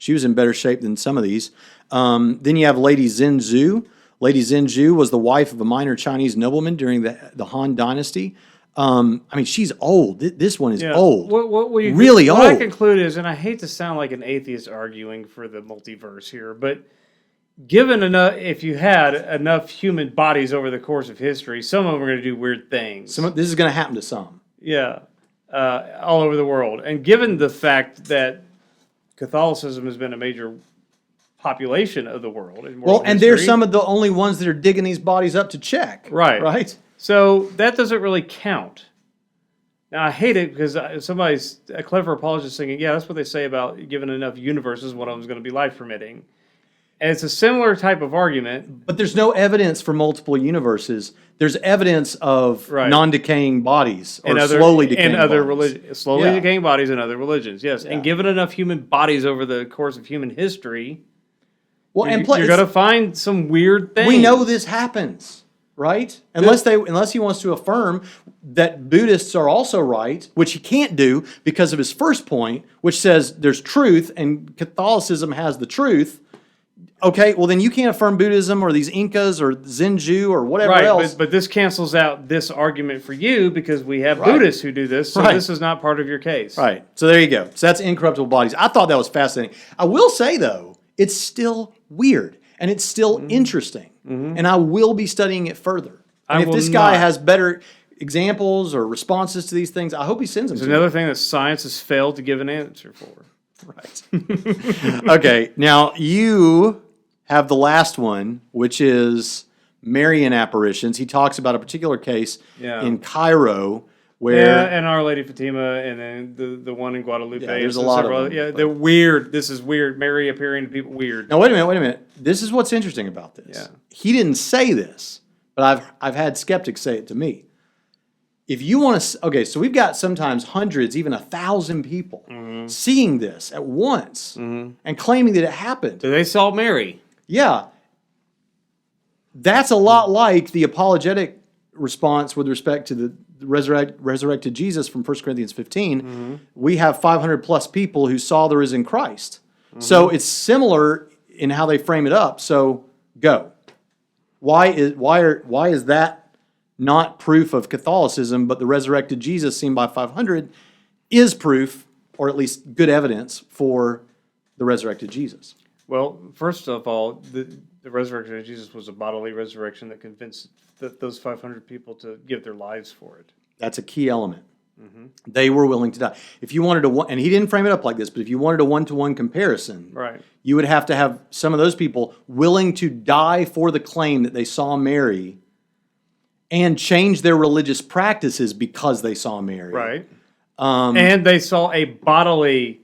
in better shape than some of these. Then you have Lady Zhenzu. Lady Zhenzu was the wife of a minor Chinese nobleman during the Han Dynasty. I mean, she's old. This one is old. Really old. What I conclude is, and I hate to sound like an atheist arguing for the multiverse here, but given enough, if you had enough human bodies over the course of history, some of them are going to do weird things. This is going to happen to some. Yeah, all over the world. And given the fact that Catholicism has been a major population of the world in world and they're some of the only ones that are digging these bodies up to check. Right. So that doesn't really count. Now, I hate it because a clever apologist thinking, yeah, that's what they say about given enough universes, one of them is going to be life permitting. And it's a similar type of argument. But there's no evidence for multiple universes. There's evidence of non-decaying bodies or slowly decaying bodies. Slowly decaying bodies in other religions, yes. Yeah. And given enough human bodies over the course of human history, you're going to find some weird things. We know this happens. Right? Unless he wants to affirm that Buddhists are also right, which he can't do because of his first point, which says there's truth and Catholicism has the truth. Okay, well then you can't affirm Buddhism or these Incas or Zenju or whatever else. But this cancels out this argument for you because we have Buddhists who do this, so this is not part of your case. Right. So there you go. So that's incorruptible bodies. I thought that was fascinating. I will say though, it's still weird and it's still interesting. And I will be studying it further. And if this guy has better examples or responses to these things, I hope he sends them to me. It's another thing that science has failed to give an answer for. Right. Okay, now you have the last one, which is Marian apparitions. He talks about a particular case in Cairo where... and Our Lady Fatima, and then the one in Guadalupe. Yeah, there's a lot of them. Yeah, they're weird. This is weird. Mary appearing to people, weird. Now, wait a minute. This is what's interesting about this. Yeah. He didn't say this, but I've had skeptics say it to me. If you want to... Okay, so we've got sometimes hundreds, even 1,000 people seeing this at once and claiming that it happened. So they saw Mary. Yeah. That's a lot like the apologetic response with respect to the resurrected Jesus from 1 Corinthians 15. We have 500 plus people who saw the risen Christ. So it's similar in how they frame it up. So go. Why is that not proof of Catholicism, but the resurrected Jesus seen by 500 is proof, or at least good evidence, for the resurrected Jesus? Well, first of all, the resurrection of Jesus was a bodily resurrection that convinced those 500 people to give their lives for it. That's a key element. They were willing to die. If you wanted to, and he didn't frame it up like this, but if you wanted a one-to-one comparison, you would have to have some of those people willing to die for the claim that they saw Mary and change their religious practices because they saw Mary. Right. And they saw a bodily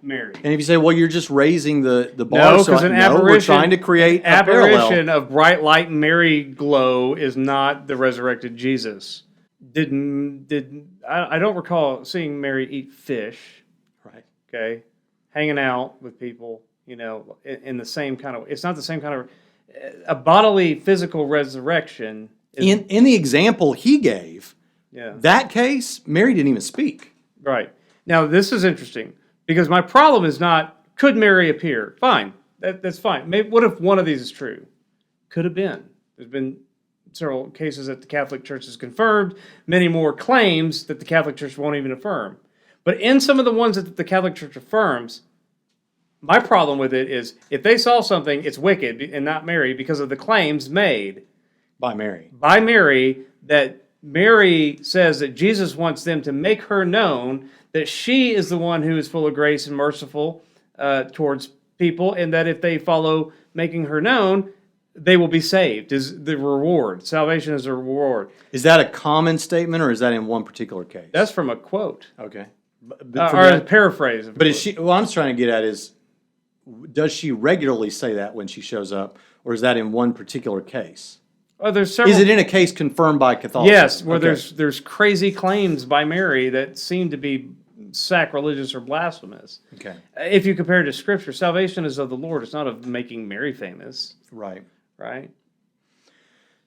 Mary. And if you say, well, you're just raising the bar, no, because we're trying to create a apparition of bright light Mary glow is not the resurrected Jesus. I don't recall seeing Mary eat fish. Right. Okay. Hanging out with people, in the same kind of... It's not the same kind of... A bodily physical resurrection... In the example he gave, that case, Mary didn't even speak. Right. Now, this is interesting, because my problem is not, could Mary appear? Fine. That's fine. Maybe, what if one of these is true? Could have been. There's been several cases that the Catholic Church has confirmed, many more claims that the Catholic Church won't even affirm. But in some of the ones that the Catholic Church affirms, My problem with it is if they saw something, it's wicked and not Mary because of the claims made By Mary. by Mary that Mary says that Jesus wants them to make her known that she is the one who is full of grace and merciful towards people, and that if they follow making her known, they will be saved, is the reward. Salvation is a reward. Is that a common statement, or is that in one particular case? That's from a quote. okay. Or a paraphrase. But is she? What I'm trying to get at is, does she regularly say that when she shows up, or is that in one particular case? Oh, there's several. Is it in a case confirmed by Catholicism? Yes, where Okay. there's crazy claims by Mary that seem to be sacrilegious or blasphemous. Okay. If you compare it to Scripture, salvation is of the Lord. It's not of making Mary famous, Right. right?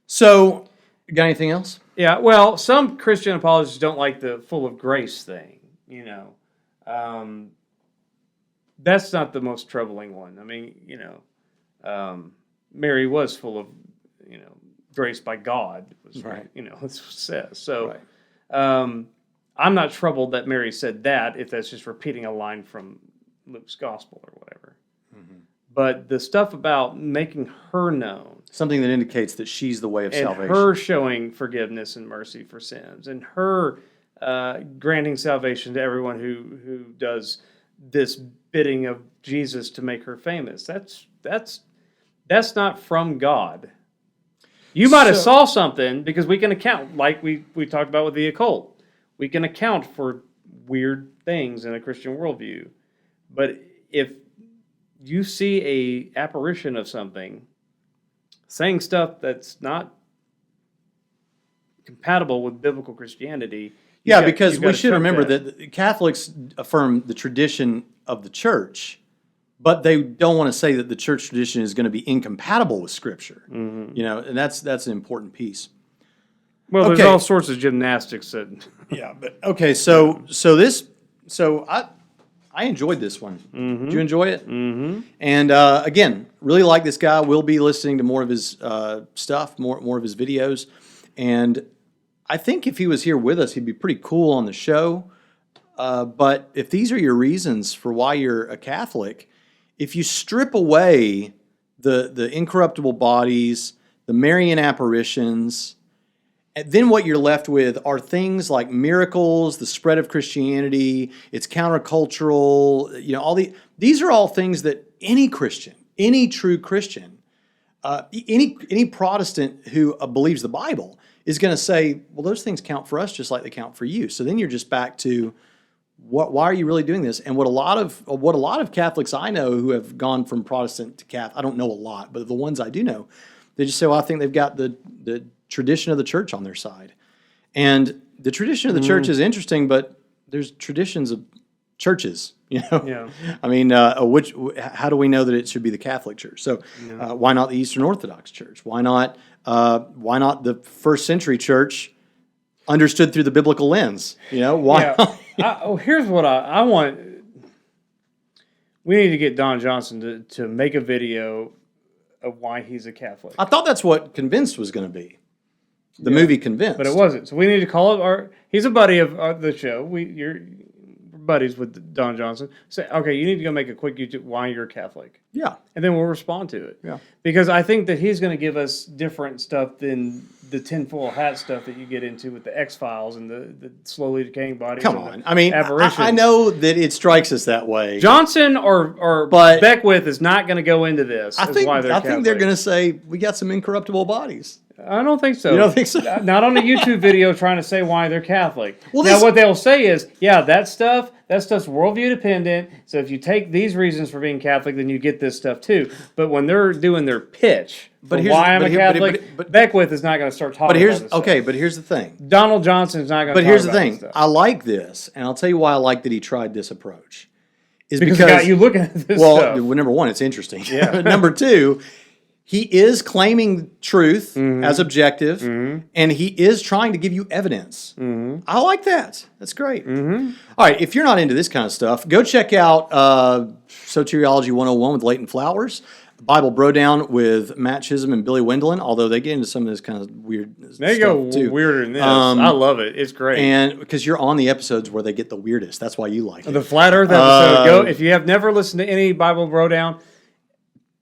So, got anything else? Yeah, well, some Christian apologists don't like the full of grace thing, you know. That's not the most troubling one. I mean, you know, Mary was full of, you know, grace by God, was, Right. you know, that's what it says. So Right. I'm not troubled that Mary said that if that's just repeating a line from Luke's gospel or whatever. Mm-hmm. But the stuff about making her known, Something that indicates that she's the way of and salvation. her showing forgiveness and mercy for sins, and her granting salvation to everyone who does this bidding of Jesus to make her famous. That's not from God. You might have saw something, because we can account, like we talked about with the occult. We can account for weird things in a Christian worldview. But if you see a apparition of something saying stuff that's not compatible with biblical Christianity. Yeah, because we should remember that Catholics affirm the tradition of the church, but they don't want to say that the church tradition is going to be incompatible with Scripture. Mm-hmm. You know, and that's an important piece. Well, there's Okay. all sorts of gymnastics that. Yeah, but okay, so I enjoyed this one. Did you enjoy it? Mm-hmm. And again, really like this guy. We'll be listening to more of his stuff, more of his videos, and I think if he was here with us, he'd be pretty cool on the show. But if these are your reasons for why you're a Catholic, if you strip away the incorruptible bodies, the Marian apparitions, and then what you're left with are things like miracles, the spread of Christianity, it's countercultural, you know, these are all things that any Christian, any true Christian, any Protestant who believes the Bible is going to say, well, those things count for us just like they count for you. So then you're just back to why are you really doing this? And what a lot of Catholics I know who have gone from Protestant to Catholic, I don't know a lot, but the ones I do know, they just say, well, I think they've got the tradition of the church on their side. And the tradition of the church is interesting, but there's traditions of churches, you know? Yeah. I mean, how do we know that it should be the Catholic Church? So why not the Eastern Orthodox Church? Why not the first century church understood through the biblical lens? You know, why? Yeah. Here's what I want. We need to get Don Johnson to make a video of why he's a Catholic. I thought that's what Convinced was going to be. The movie Convinced. But it wasn't. So we need to call it he's a buddy of the show. You're buddies with Don Johnson. Say, okay, you need to go make a quick YouTube why you're Catholic. Yeah. And then we'll respond to it. Yeah. Because I think that he's going to give us different stuff than the tinfoil hat stuff that you get into with the X-Files and the slowly decaying bodies. Come on. I mean, apparitions. I know that it strikes us that way. Johnson or But- Beckwith is not going to go into this. I think why they're they're going to. to say, we got some incorruptible bodies. I don't think so. You don't think so? Not on a YouTube video trying to say why they're Catholic. Well, now, what they'll say is, yeah, that stuff's worldview dependent. So if you take these reasons for being Catholic, then you get this stuff too. But when they're doing their pitch for why I'm a Catholic, Beckwith is not going to start talking about this stuff. But here's the thing. Donald Johnson's not going to But talk here's the about thing. this stuff. I like this, and I'll tell you why I like that he tried this approach. Is Because it got you looking at this stuff. number one, it's interesting. Yeah. Number two, he is claiming truth as objective, and he is trying to give you evidence. I like that. That's great. All right, if you're not into this kind of stuff, go check out Soteriology 101 with Leighton Flowers. Bible Bro Down with Matt Chisholm and Billy Wendland, although they get into some of this kind of weird There you go, stuff too. weirder than this. I love it. It's great. And because you're on the episodes where they get the weirdest, that's why you like it. The Flat Earth episode. Go if you have never listened to any Bible Bro Down.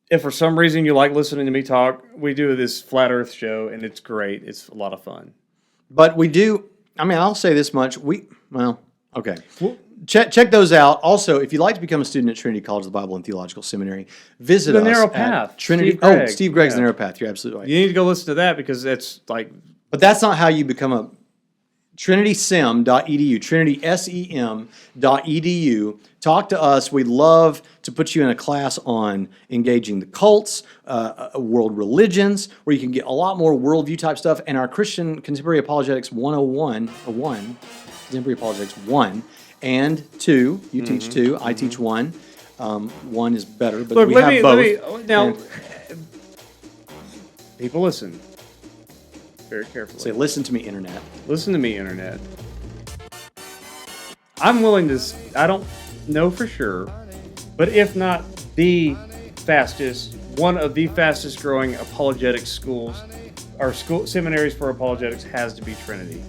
If for some reason you like listening to me talk, we do this Flat Earth show, and it's great. It's a lot of fun. But we do. I mean, I'll say this much. Okay. Check those out. Also, if you'd like to become a student at Trinity College of the Bible and Theological Seminary, visit The us Narrow at Path. Trinity. Steve Steve Gregg's yeah. The Narrow Path. You're absolutely right. You need to go listen to that because it's like. But that's not how you become a Trinitysem.edu. Trinitysem.edu. Talk to us. We'd love to put you in a class on engaging the cults, world religions, where you can get a lot more worldview type stuff, and our Christian Contemporary Apologetics 101, Contemporary Apologetics 1 and 2. You teach 2, I teach 1. 1 is better, but Look, we have both. now, And people listen very carefully. say, listen to me, Internet. Listen to me, Internet. I'm willing to, I don't know for sure, but if not the fastest, one of the fastest growing apologetic schools, our school seminaries for apologetics has to be Trinity.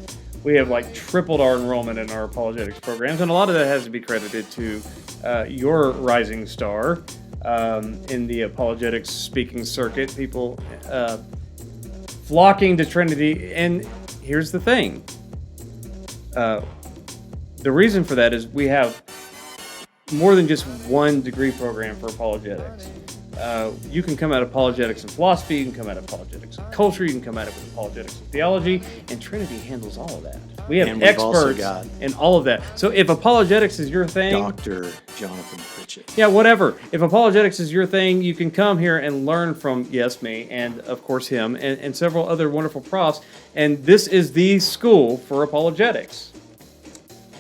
We have like tripled our enrollment in our apologetics programs, and a lot of that has to be credited to your rising star in the apologetics speaking circuit. People flocking to Trinity, and here's the thing. The reason for that is we have more than just one degree program for apologetics. You can come at apologetics and philosophy, you can come at apologetics and culture, you can come at it with apologetics and theology, and Trinity handles all of that. We have experts in all of that. So if apologetics is your thing... Dr. Jonathan Pritchett. Yeah, whatever. If apologetics is your thing, you can come here and learn from, yes, me, and of course him, and several other wonderful profs, and this is the school for apologetics.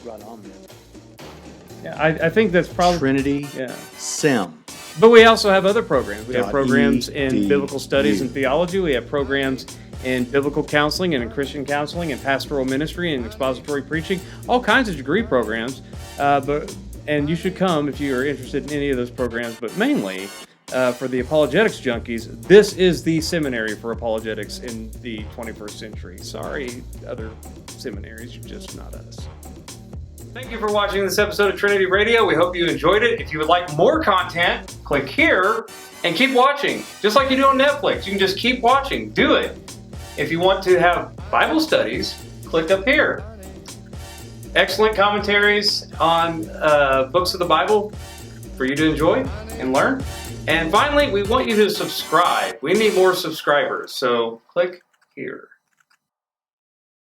Right on, man. Yeah, I think that's probably... Trinity Yeah. Sem. But we also have other programs. We have programs in .edu. biblical studies and theology. We have programs in biblical counseling and in Christian counseling and pastoral ministry and expository preaching. All kinds of degree programs. And you should come if you are interested in any of those programs. But mainly, for the apologetics junkies, this is the seminary for apologetics in the 21st century. Sorry, other seminaries, you're just not us. Thank you for watching this episode of Trinity Radio. We hope you enjoyed it. If you would like more content, click here and keep watching. Just like you do on Netflix. You can just keep watching. Do it. If you want to have Bible studies, click up here. Excellent commentaries on books of the Bible for you to enjoy and learn. And finally, we want you to subscribe. We need more subscribers, so click here.